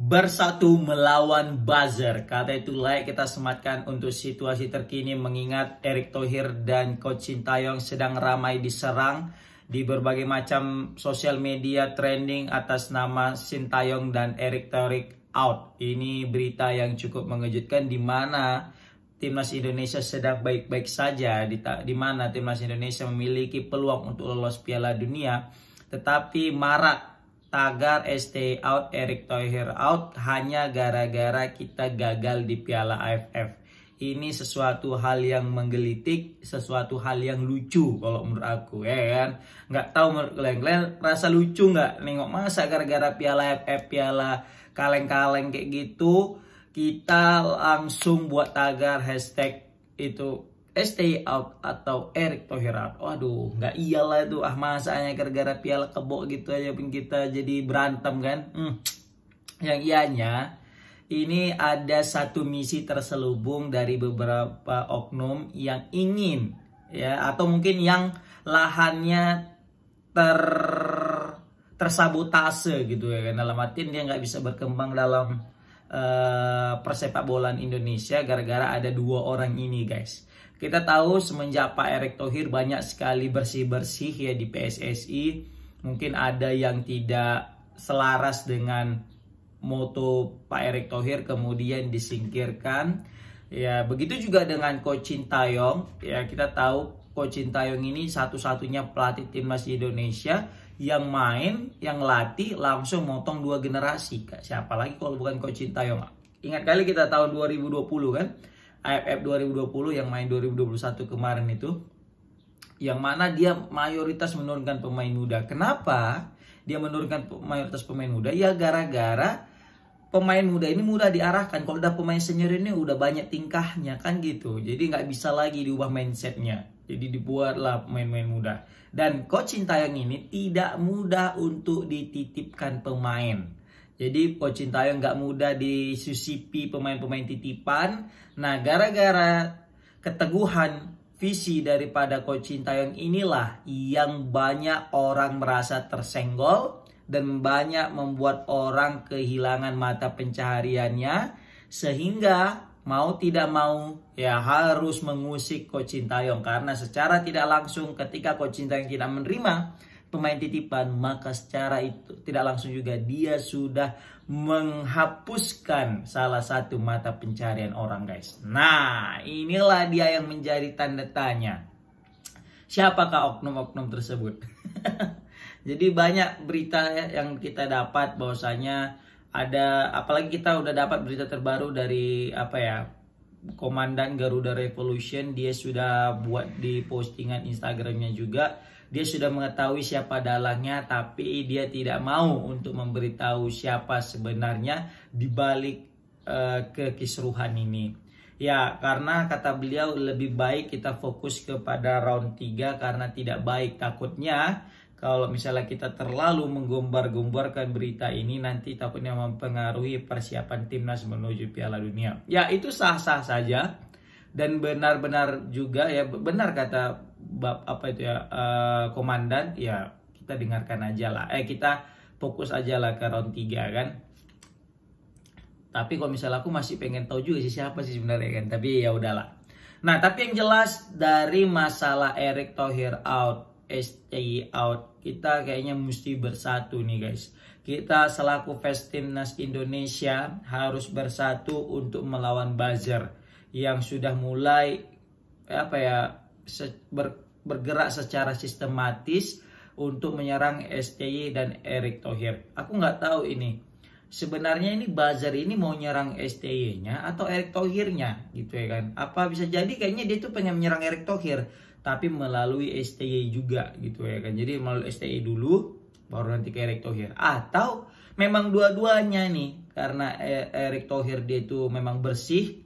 Bersatu melawan buzzer, kata itu layak kita sematkan untuk situasi terkini mengingat Erick Thohir dan Coach Sintayong sedang ramai diserang di berbagai macam sosial media trending atas nama Sintayong dan Erick Thohir out. Ini berita yang cukup mengejutkan di mana Timnas Indonesia sedang baik-baik saja, di mana Timnas Indonesia memiliki peluang untuk lolos Piala Dunia, tetapi marak tagar stay out, Erick Thohir out hanya gara-gara kita gagal di Piala AFF. Ini sesuatu hal yang menggelitik, sesuatu hal yang lucu kalau menurut aku, ya kan? Nggak tahu menurut kalian rasa lucu nggak? Nengok masa gara-gara Piala AFF, Piala kaleng-kaleng kayak gitu, kita langsung buat tagar hashtag itu stay out atau Erick Thohir out. Waduh, nggak iyalah itu. Masanya gara-gara piala kebo gitu aja pun kita jadi berantem kan. Yang ianya ini ada satu misi terselubung dari beberapa oknum yang ingin, ya, atau mungkin yang lahannya tersabotase gitu ya kan. Dalam artian dia nggak bisa berkembang dalam persepak bolaan Indonesia gara-gara ada dua orang ini, guys. Kita tahu semenjak Pak Erick Thohir banyak sekali bersih-bersih ya di PSSI. Mungkin ada yang tidak selaras dengan moto Pak Erick Thohir kemudian disingkirkan. Ya, begitu juga dengan Coach Sintayong. Ya, kita tahu Coach Sintayong ini satu-satunya pelatih Timnas Indonesia yang main, yang latih langsung motong dua generasi. Siapa lagi kalau bukan Coach Sintayong? Ingat kali kita tahun 2020 kan? AFF 2020 yang main 2021 kemarin itu, yang mana dia mayoritas menurunkan pemain muda. Kenapa dia menurunkan mayoritas pemain muda? Ya gara-gara pemain muda ini mudah diarahkan. Kalau udah pemain senior ini udah banyak tingkahnya kan gitu. Jadi nggak bisa lagi diubah mindsetnya. Jadi dibuatlah pemain-pemain muda. Dan Coach Sintayong ini tidak mudah untuk dititipkan pemain. Jadi Coach Sintayong nggak mudah disusipi pemain-pemain titipan. Nah, gara-gara keteguhan visi daripada Coach Sintayong inilah yang banyak orang merasa tersenggol dan banyak membuat orang kehilangan mata pencahariannya, sehingga mau tidak mau ya harus mengusik Coach Sintayong, karena secara tidak langsung ketika Coach Sintayong tidak menerima pemain titipan, maka secara itu tidak langsung juga dia sudah menghapuskan salah satu mata pencarian orang, guys. Nah, inilah dia yang menjadi tanda tanya. Siapakah oknum-oknum tersebut? Jadi banyak berita yang kita dapat bahwasanya ada, apalagi kita udah dapat berita terbaru dari Komandan Garuda Revolution. Dia sudah buat di postingan Instagramnya juga. Dia sudah mengetahui siapa dalangnya, tapi dia tidak mau untuk memberitahu siapa sebenarnya di balik kekisruhan ini. Ya, karena kata beliau lebih baik kita fokus kepada round 3 karena tidak baik. Takutnya kalau misalnya kita terlalu menggombar-gombarkan berita ini, nanti takutnya mempengaruhi persiapan timnas menuju Piala Dunia. Ya, itu sah-sah saja. Dan benar-benar juga ya, benar kata komandan, ya kita dengarkan aja lah. Kita fokus aja lah ke round 3 kan. Tapi kalau misalnya aku masih pengen tahu juga sih siapa sih sebenarnya kan. Tapi ya udahlah. Nah, tapi yang jelas dari masalah Erick Thohir out, STY out, kita kayaknya mesti bersatu nih, guys. Kita selaku fans Timnas Indonesia harus bersatu untuk melawan buzzer yang sudah mulai bergerak secara sistematis untuk menyerang STY dan Erick Thohir. Aku nggak tahu ini sebenarnya ini buzzer ini mau nyerang STY-nya atau Erick Thohir-nya gitu ya kan. Apa bisa jadi kayaknya dia tuh pengen menyerang Erick Thohir tapi melalui STY juga gitu ya kan. Jadi melalui STY dulu baru nanti ke Erick Thohir. Atau memang dua-duanya nih, karena Erick Thohir dia itu memang bersih,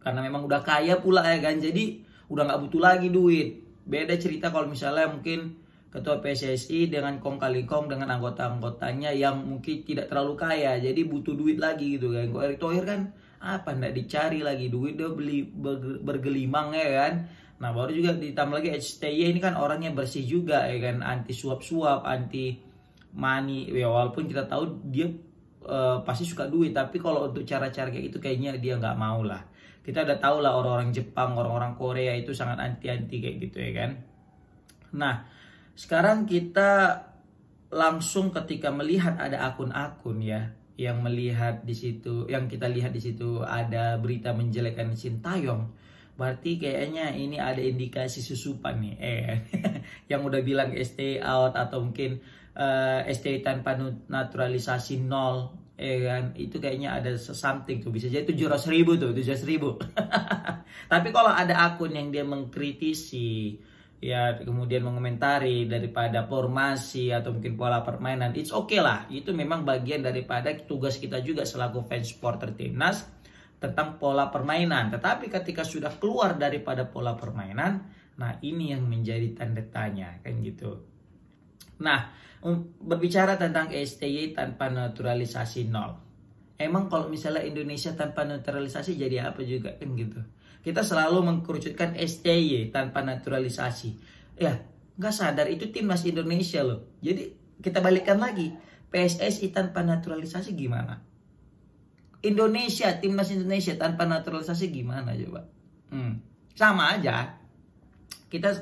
karena memang udah kaya pula ya kan, jadi udah nggak butuh lagi duit. Beda cerita kalau misalnya mungkin ketua PSSI dengan kong kali kong dengan anggota-anggotanya yang mungkin tidak terlalu kaya, jadi butuh duit lagi gitu kan. Kalau Erick Thohir kan apa nggak dicari lagi duit, dia beli bergelimang ya kan. Nah, baru juga ditambah lagi STY ini kan orangnya bersih juga ya kan, anti suap-suap, anti money ya, walaupun kita tahu dia pasti suka duit, tapi kalau untuk cara-cara kayak gitu kayaknya dia nggak mau lah. Kita udah tahu lah orang-orang Jepang, orang-orang Korea itu sangat anti-anti kayak gitu ya kan. Nah, sekarang kita langsung ketika melihat ada akun-akun ya yang melihat di situ, yang kita lihat di situ ada berita menjelekkan Sintayong, berarti kayaknya ini ada indikasi susupan nih, yang udah bilang STI out atau mungkin STI tanpa naturalisasi nol, kan itu kayaknya ada something tuh, bisa jadi 700.000 tuh, 700.000. Tapi kalau ada akun yang dia mengkritisi ya, kemudian mengomentari daripada formasi atau mungkin pola permainan, it's okay lah, itu memang bagian daripada tugas kita juga selaku fans supporter timnas tentang pola permainan. Tetapi ketika sudah keluar daripada pola permainan, nah ini yang menjadi tanda tanya kan gitu. Nah, berbicara tentang STY tanpa naturalisasi nol, emang kalau misalnya Indonesia tanpa naturalisasi jadi apa juga kan gitu. Kita selalu mengkerucutkan STY tanpa naturalisasi. Ya, nggak sadar itu timnas Indonesia loh. Jadi kita balikkan lagi, PSSI tanpa naturalisasi gimana? Indonesia, timnas Indonesia tanpa naturalisasi gimana coba? Sama aja. Kita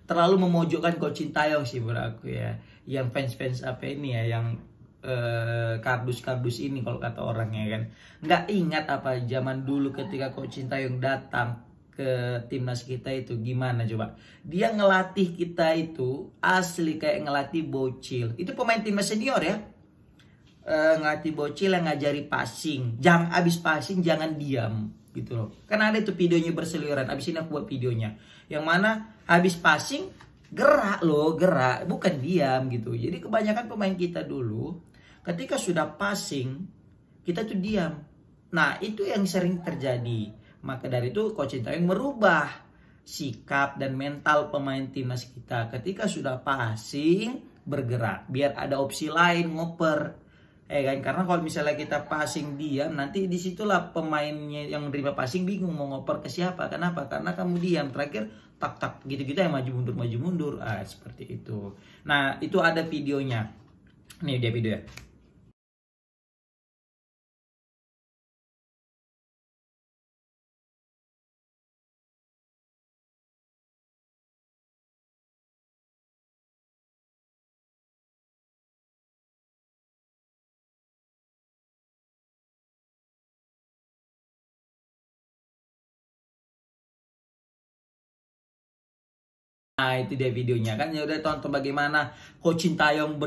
terlalu memojokkan Coach Sintayong sih menurut aku ya. Yang fans-fans apa ini ya, yang kardus-kardus ini kalau kata orangnya kan. Nggak ingat apa zaman dulu ketika Coach Sintayong datang ke timnas kita itu gimana coba. Dia ngelatih kita itu asli kayak ngelatih bocil. Itu pemain timnas senior ya. Ngelatih bocil yang ngajari passing. Jangan abis passing jangan diam gitu loh. Kan ada tuh videonya berseliweran. Abis ini aku buat videonya. Yang mana habis passing gerak loh, gerak, bukan diam gitu. Jadi kebanyakan pemain kita dulu ketika sudah passing kita tuh diam. Nah, itu yang sering terjadi. Maka dari itu Coach Sintayong merubah sikap dan mental pemain timnas kita ketika sudah passing bergerak biar ada opsi lain ngoper. Kan karena kalau misalnya kita passing diam, nanti disitulah pemainnya yang menerima passing bingung mau ngoper ke siapa. Kenapa? Karena kamu diam. Terakhir tak gitu-gitu yang maju mundur. Seperti itu. Nah, itu ada videonya. Nih dia video ya. Nah, itu dia videonya kan. Ya udah tonton bagaimana Coach Sintayong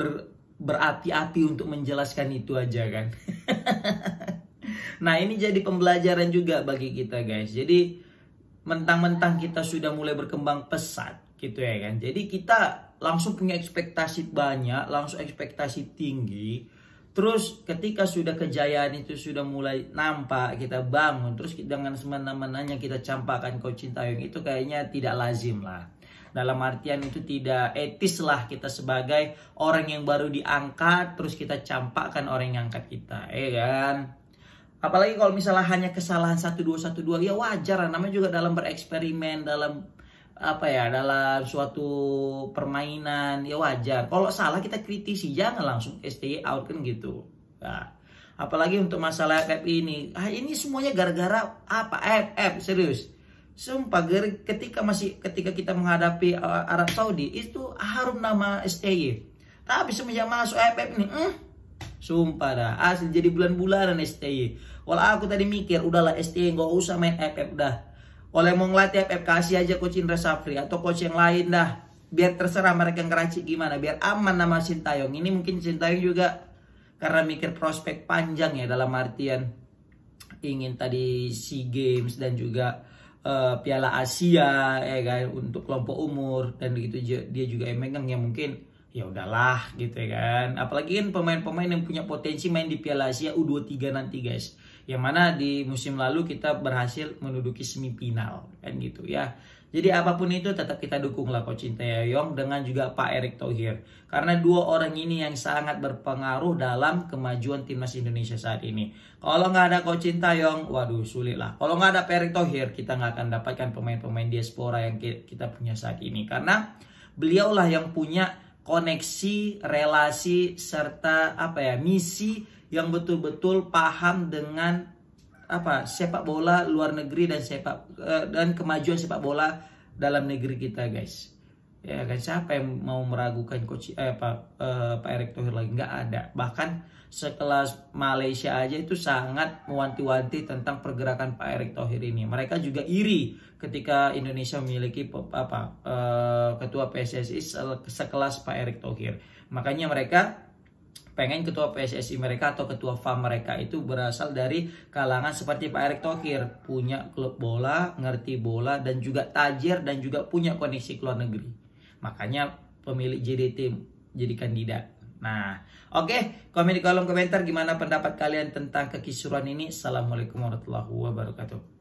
berapi-api untuk menjelaskan itu aja kan. Nah, ini jadi pembelajaran juga bagi kita guys. Jadi mentang-mentang kita sudah mulai berkembang pesat gitu ya kan. Jadi kita langsung punya ekspektasi banyak, langsung ekspektasi tinggi. Terus ketika sudah kejayaan itu sudah mulai nampak, kita bangun, terus dengan semena-menanya kita campakkan Coach Sintayong, itu kayaknya tidak lazim lah. Dalam artian itu tidak etis lah kita sebagai orang yang baru diangkat, terus kita campakkan orang yang angkat kita, kan? Apalagi kalau misalnya hanya kesalahan 1-2, ya wajar, namanya juga dalam bereksperimen, dalam apa ya, dalam suatu permainan, ya wajar. Kalau salah kita kritisi, jangan langsung STY out kan gitu. Nah, apalagi untuk masalah FF ini, ini semuanya gara-gara apa? FF, serius. Sumpah, ketika kita menghadapi Arab Saudi itu harum nama STY. Tapi semenjak masuk FF ini, sumpah dah, asli jadi bulan-bulanan STY. Walau aku tadi mikir, udahlah STY nggak usah main FF dah. Oleh mau ngelatih FF, kasih aja Coach Indra Safri atau coach yang lain dah. Biar terserah mereka ngeracik gimana, biar aman nama Sintayong. Ini mungkin Sintayong juga karena mikir prospek panjang ya, dalam artian ingin tadi SEA Games dan juga Piala Asia ya kan, untuk kelompok umur, dan gitu dia juga yang megang, ya mungkin ya udahlah gitu ya kan. Apalagi kan pemain-pemain yang punya potensi main di Piala Asia U23 nanti guys, yang mana di musim lalu kita berhasil menduduki semifinal kan gitu ya. Jadi apapun itu tetap kita dukunglah Coach Sintayong dengan juga Pak Erick Thohir, karena dua orang ini yang sangat berpengaruh dalam kemajuan timnas Indonesia saat ini. Kalau nggak ada Coach Sintayong, waduh sulit lah. Kalau nggak ada Pak Erick Thohir, kita nggak akan dapatkan pemain-pemain diaspora yang kita punya saat ini, karena beliaulah yang punya koneksi, relasi, serta apa ya, misi yang betul-betul paham dengan sepak bola luar negeri dan kemajuan sepak bola dalam negeri kita, guys. Ya kan, siapa yang mau meragukan Pak Erick Thohir lagi? Nggak ada. Bahkan sekelas Malaysia aja itu sangat mewanti-wanti tentang pergerakan Pak Erick Thohir ini. Mereka juga iri ketika Indonesia memiliki ketua PSSI sekelas Pak Erick Thohir. Makanya mereka pengen ketua PSSI mereka atau ketua FAM mereka itu berasal dari kalangan seperti Pak Erick Thohir, punya klub bola, ngerti bola, dan juga tajir, dan juga punya koneksi ke luar negeri. Makanya pemilik JDT jadi kandidat. Nah, oke, komen di kolom komentar gimana pendapat kalian tentang kekisruhan ini. Assalamualaikum warahmatullahi wabarakatuh.